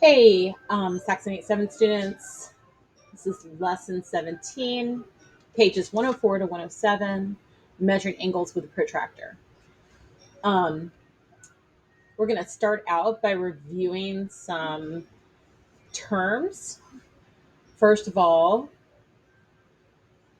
Hey, Saxon 87 students, this is lesson 17, pages 104 to 107, measuring angles with a protractor. Um, we're going to start out by reviewing some terms. First of all,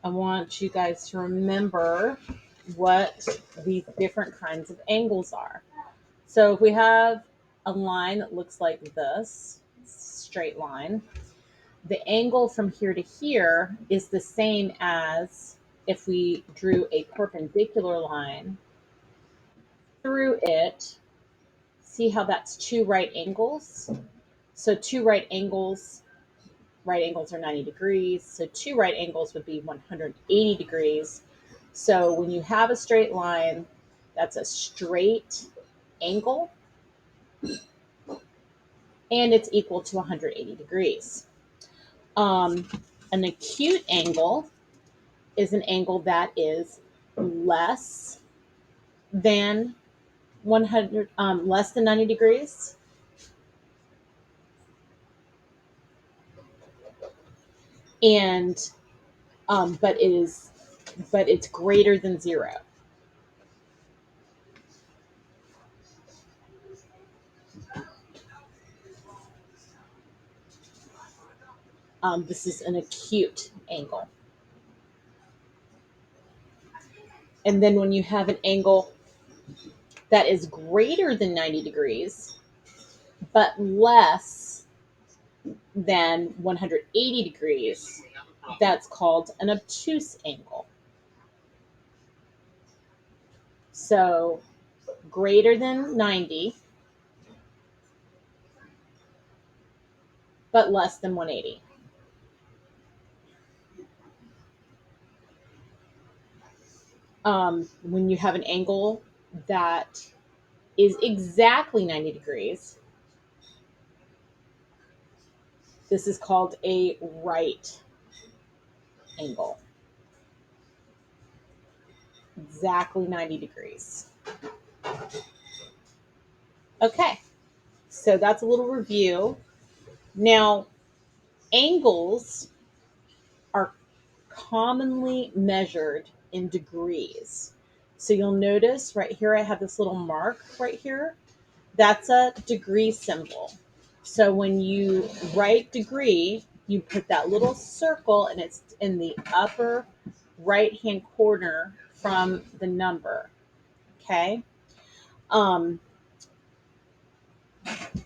I want you guys to remember what these different kinds of angles are. So if we have a line that looks like this, straight line, the angle from here to here is the same as if we drew a perpendicular line through it. See how that's two right angles? So two right angles are 90 degrees. So two right angles would be 180 degrees. So when you have a straight line, that's a straight angle and it's equal to 180 degrees. An acute angle is an angle that is less than 100, less than 90 degrees. And, but it's greater than zero. This is an acute angle. And then when you have an angle that is greater than 90 degrees, but less than 180 degrees, that's called an obtuse angle. So greater than 90, but less than 180. When you have an angle that is exactly 90 degrees, this is called a right angle. Exactly 90 degrees. Okay, so that's a little review. Now, angles are commonly measured in degrees. So you'll notice right here, I have this little mark right here. That's a degree symbol. So when you write degree, you put that little circle and it's in the upper right hand corner from the number. Okay. Um,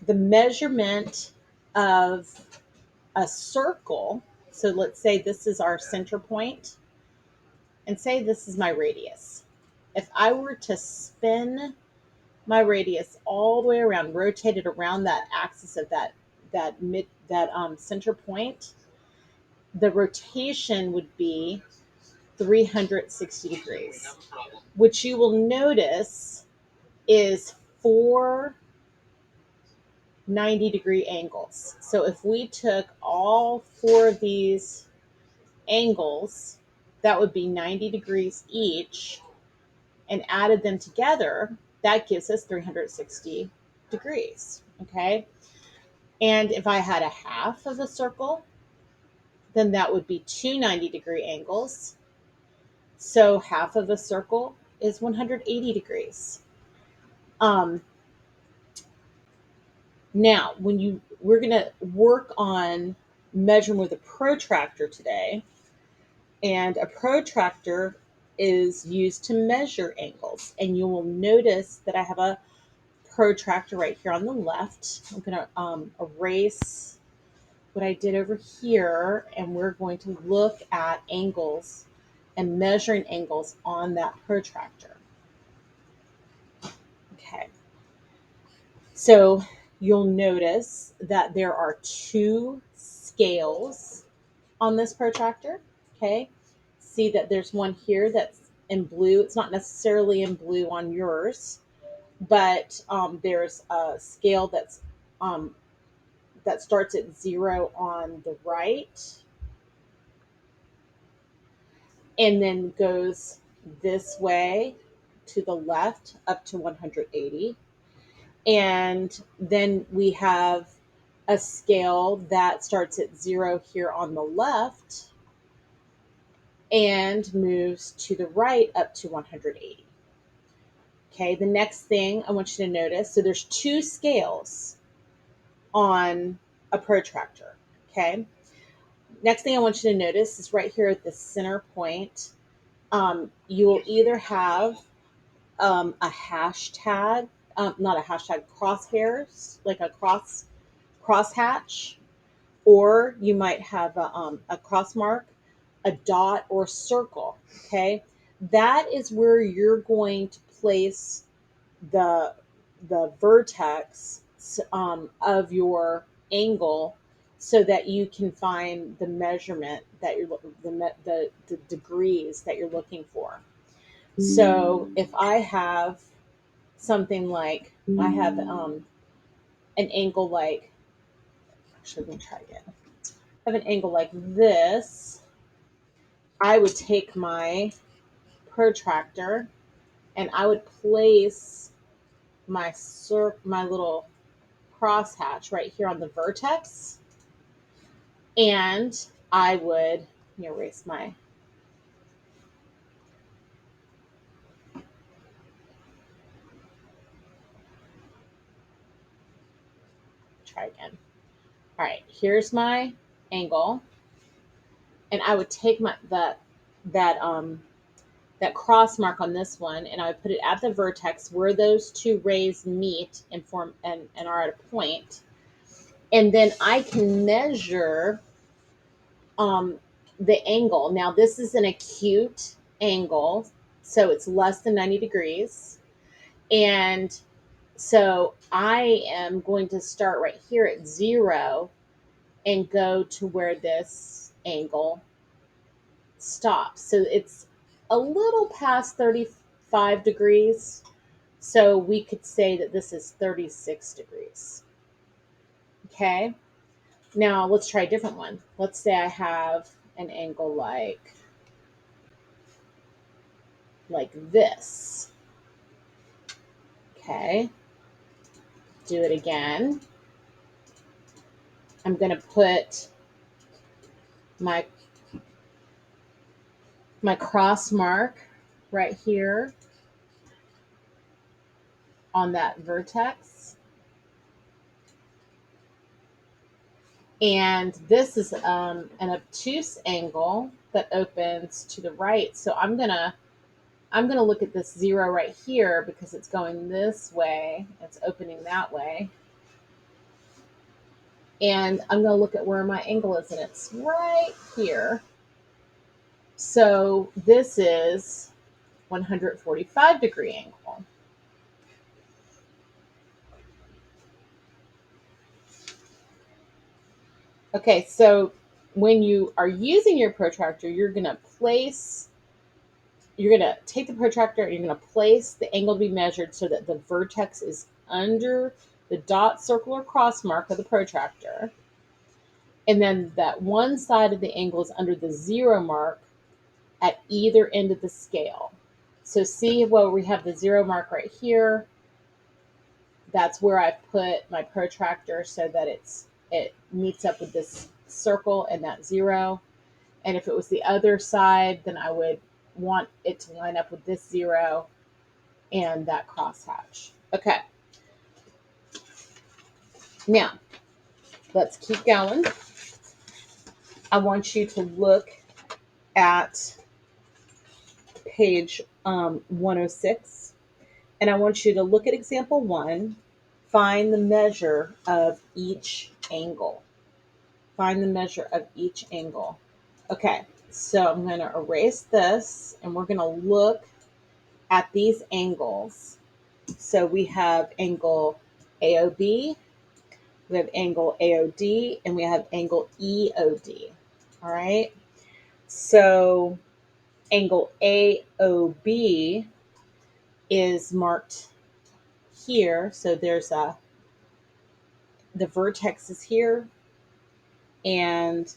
the measurement of a circle. So let's say this is our center point and say this is my radius. If I were to spin my radius all the way around, rotate it around that axis of that center point, the rotation would be 360 degrees, which you will notice is four 90-degree angles. So if we took all four of these angles, that would be 90 degrees each, and added them together, that gives us 360 degrees. Okay. And if I had a half of a circle, then that would be two 90-degree angles. So half of a circle is 180 degrees. Um, Now, we're going to work on measuring with a protractor today, and a protractor is used to measure angles. And you will notice that I have a protractor right here on the left. I'm going to erase what I did over here, and we're going to look at angles and measuring angles on that protractor. Okay. So you'll notice that there are two scales on this protractor. Okay. See that there's one here that's in blue. It's not necessarily in blue on yours, but there's a scale that starts at 0 on the right and then goes this way to the left up to 180. And then we have a scale that starts at 0 here on the left and moves to the right up to 180. Okay, the next thing I want you to notice, so there's 2 scales on a protractor. Okay, next thing I want you to notice is right here at the center point, you will either have a hashtag, not a hashtag, crosshairs, like a crosshatch, or you might have a cross mark, a dot, or a circle. Okay, that is where you're going to place the vertex of your angle, so that you can find the measurement that you're the degrees that you're looking for. So if I have something like I have an angle like, actually let me try again. I have an angle like this. I would take my protractor and I would place my little crosshatch right here on the vertex, and I would, let me erase my, try again. All right, here's my angle, and I would take that that cross mark on this one, and I would put it at the vertex where those 2 rays meet and form and are at a point. And then I can measure the angle. Now this is an acute angle, so it's less than 90 degrees. And so I am going to start right here at 0 and go to where this angle stops. So it's a little past 35 degrees. So we could say that this is 36 degrees. Okay. Now let's try a different one. Let's say I have an angle like this. Okay. Do it again. I'm going to put my cross mark right here on that vertex. And this is an obtuse angle that opens to the right. So I'm gonna look at this 0 right here because it's going this way. It's opening that way. And I'm gonna look at where my angle is, and it's right here. So this is 145 degree angle. Okay, so when you are using your protractor, you're going to take the protractor and you're going to place the angle to be measured so that the vertex is under the dot, circle, or cross mark of the protractor. And then that one side of the angle is under the 0 mark at either end of the scale. So see where we have the 0 mark right here. That's where I put my protractor so that it meets up with this circle and that 0. And if it was the other side, then I would want it to line up with this 0 and that crosshatch. Okay. Now, let's keep going. I want you to look at page 106. And I want you to look at example 1. Find the measure of each angle. Find the measure of each angle. Okay, so I'm going to erase this, and we're going to look at these angles. So we have angle AOB, we have angle AOD, and we have angle EOD. All right, so angle AOB is marked here. So there's the vertex is here, and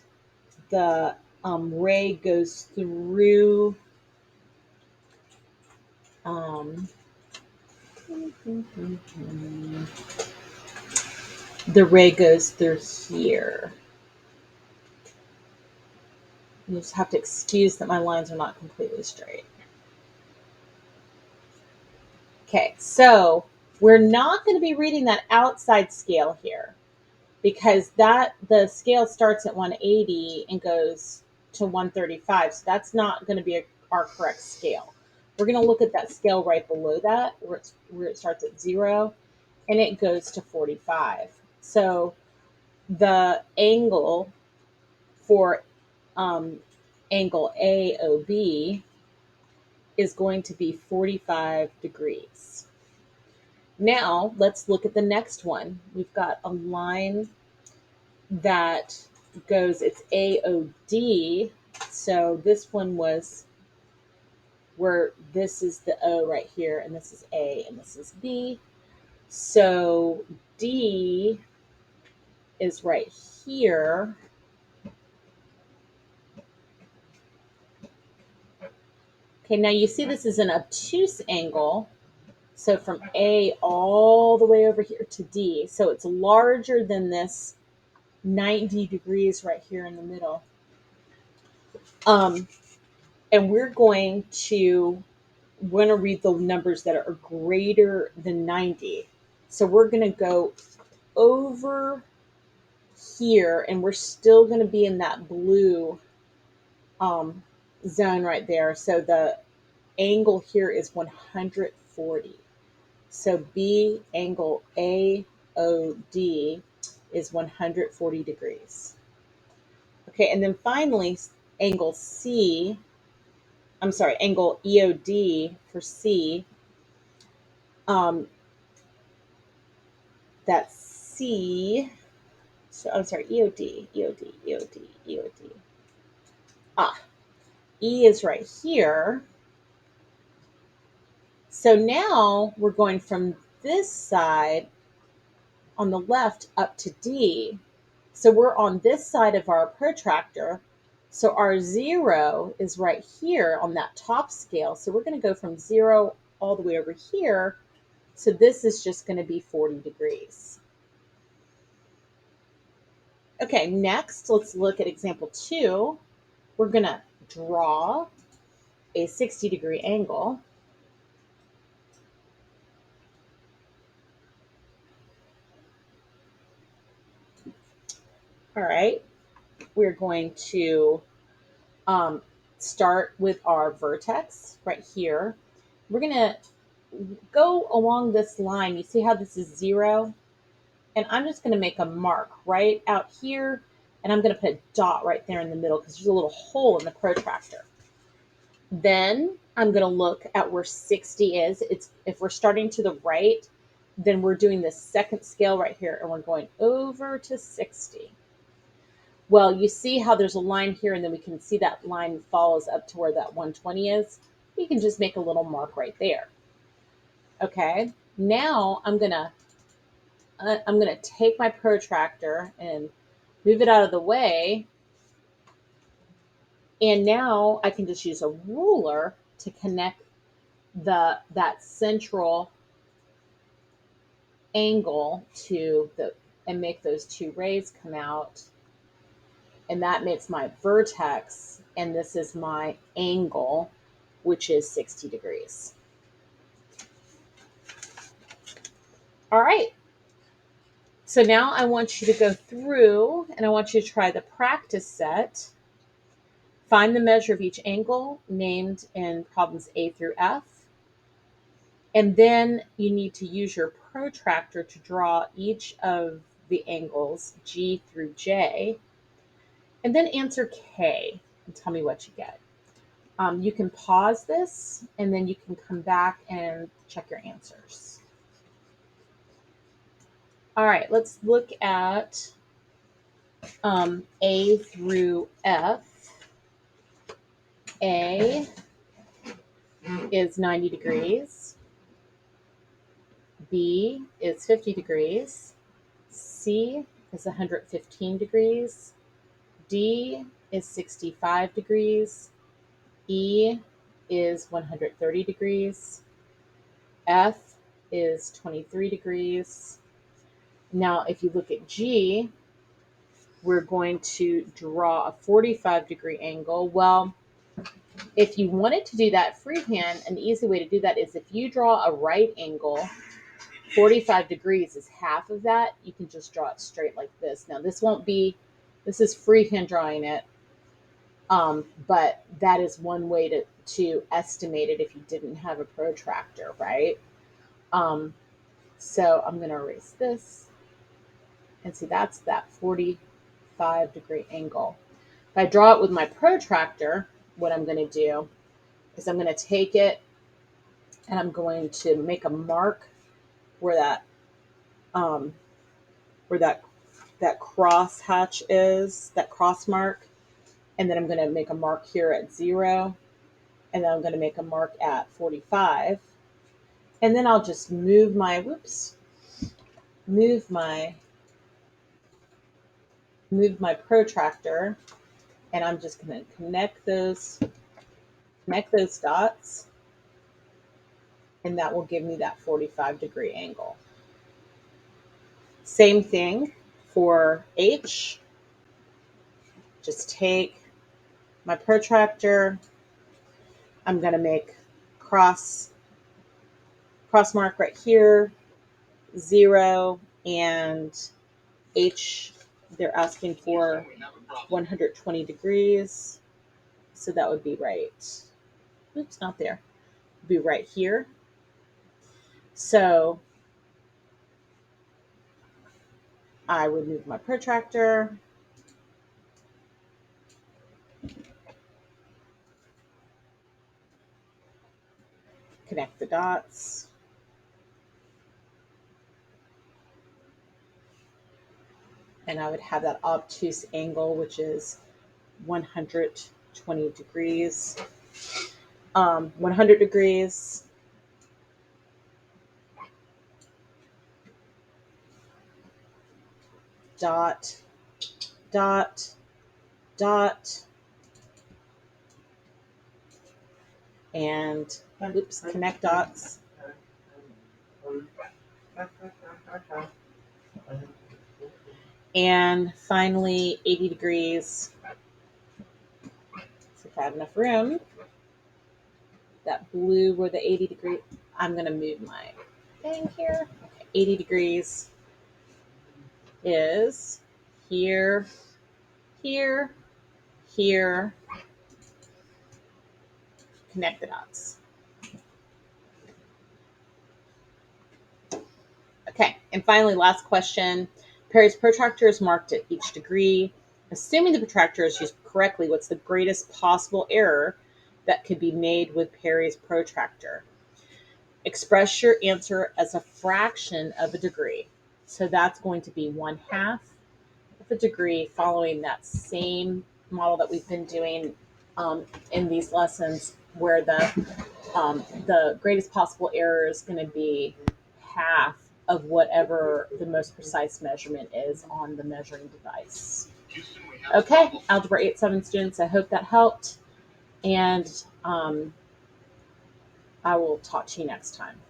the ray goes through the ray goes through here. You just have to excuse that my lines are not completely straight. Okay, so we're not going to be reading that outside scale here because the scale starts at 180 and goes to 135. So that's not going to be our correct scale. We're going to look at that scale right below that where it starts at 0 and it goes to 45. So the angle for angle AOB is going to be 45 degrees. Now let's look at the next one. We've got a line that goes, it's AOD. So this one was where this is the O right here, and this is A, and this is B. So D is right here. Okay, now you see this is an obtuse angle. So from A all the way over here to D. So it's larger than this 90 degrees right here in the middle. And we're going to read the numbers that are greater than 90. So we're going to go over here, and we're still going to be in that blue zone right there. So the angle here is 140. So B angle AOD is 140 degrees. Okay, and then finally, angle angle EOD for C, that's C, so I'm sorry, EOD. E is right here. So now we're going from this side on the left up to D. So we're on this side of our protractor. So our 0 is right here on that top scale. So we're going to go from 0 all the way over here. So this is just going to be 40 degrees. Okay, next, let's look at example 2. We're going to draw a 60-degree angle. All right, we're going to start with our vertex right here. We're going to go along this line. You see how this is 0? And I'm just going to make a mark right out here, and I'm going to put a dot right there in the middle because there's a little hole in the protractor. Then I'm going to look at where 60 is. If we're starting to the right, then we're doing the second scale right here, and we're going over to 60. Well, you see how there's a line here, and then we can see that line follows up to where that 120 is. You can just make a little mark right there. Okay, now I'm gonna take my protractor and move it out of the way. And now I can just use a ruler to connect that central angle to and make those two rays come out. And that makes my vertex, and this is my angle, which is 60 degrees. All right. So now I want you to go through, and I want you to try the practice set. Find the measure of each angle named in problems A through F. And then you need to use your protractor to draw each of the angles, G through J. And then answer K and tell me what you get. You can pause this, and then you can come back and check your answers. All right, let's look at A through F. A is 90 degrees. B is 50 degrees. C is 115 degrees. D is 65 degrees. E is 130 degrees. F is 23 degrees. Now, if you look at G, we're going to draw a 45-degree angle. Well, if you wanted to do that freehand, an easy way to do that is if you draw a right angle, 45 degrees is half of that. You can just draw it straight like this. Now, this is freehand drawing it, but that is one way to estimate it if you didn't have a protractor, right? So I'm going to erase this. And see, that's that 45-degree angle. If I draw it with my protractor, what I'm going to do is I'm going to take it and I'm going to make a mark where that cross hatch is, that cross mark. And then I'm going to make a mark here at 0. And then I'm going to make a mark at 45. And then I'll just move my protractor, and I'm just going to connect those dots, and that will give me that 45-degree angle. Same thing for H. Just take my protractor. I'm going to make cross mark right here, 0, and H, they're asking for 120 degrees. So that would be right. Oops, not there. It'd be right here. So I would move my protractor. Connect the dots. And I would have that obtuse angle, which is 120 degrees. 100 degrees. Dot, dot, dot. And, oops, connect dots. And finally, 80 degrees. So if I have enough room, that blue where the 80 degree, I'm going to move my thing here. Okay, 80 degrees is here, here, here. Connect the dots. Okay, and finally, last question. Perry's protractor is marked at each degree. Assuming the protractor is used correctly, what's the greatest possible error that could be made with Perry's protractor? Express your answer as a fraction of a degree. So that's going to be 1/2 of a degree, following that same model that we've been doing in these lessons, where the greatest possible error is going to be half of whatever the most precise measurement is on the measuring device. Okay, Algebra 8-7 students, I hope that helped, and I will talk to you next time.